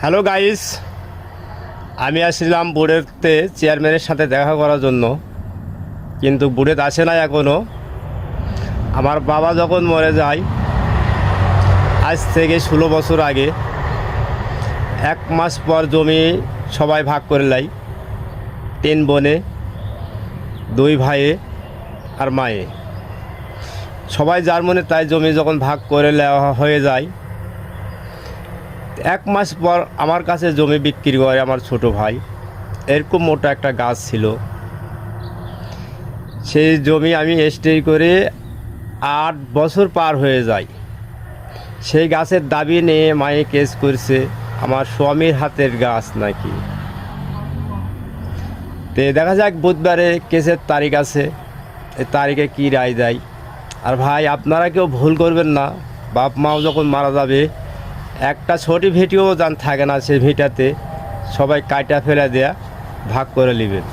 Hello guys, আমি আসছিলাম বুড়েতে চেয়ারম্যানের সাথে দেখা করার জন্য, কিন্তু বুড়েত আসে না এখনও। আমার বাবা যখন মরে যায় আজ থেকে 16 বছর আগে, 1 মাস পর জমি সবাই ভাগ করে লাই। 3 বোনে, 2 ভাইয়ে আর মায়ে, সবাই যার মনে তাই জমি যখন ভাগ করে নেওয়া হয়ে যায়, 1 মাস পর আমার কাছে জমি বিক্রি করে আমার ছোট ভাই। এরকম মোটা একটা গাছ ছিল, সেই জমি আমি স্টে করে 8 বছর পার হয়ে যায়। সেই গাছের দাবি নিয়ে মায়ে কেস করছে, আমার স্বামীর হাতের গাছ নাকি। তো দেখা যাক বুধবারে কেসের তারিখ আছে, এই তারিখে কী রায় দেয়। আর ভাই, আপনারা কেউ ভুল করবেন না, বাপ মাও যখন মারা যাবে একটা ছোটি ভিটিও যান থাকে না, সেই ভিটাতে সবাই কাটা ফেলে দেয়া ভাগ করে নেবেন।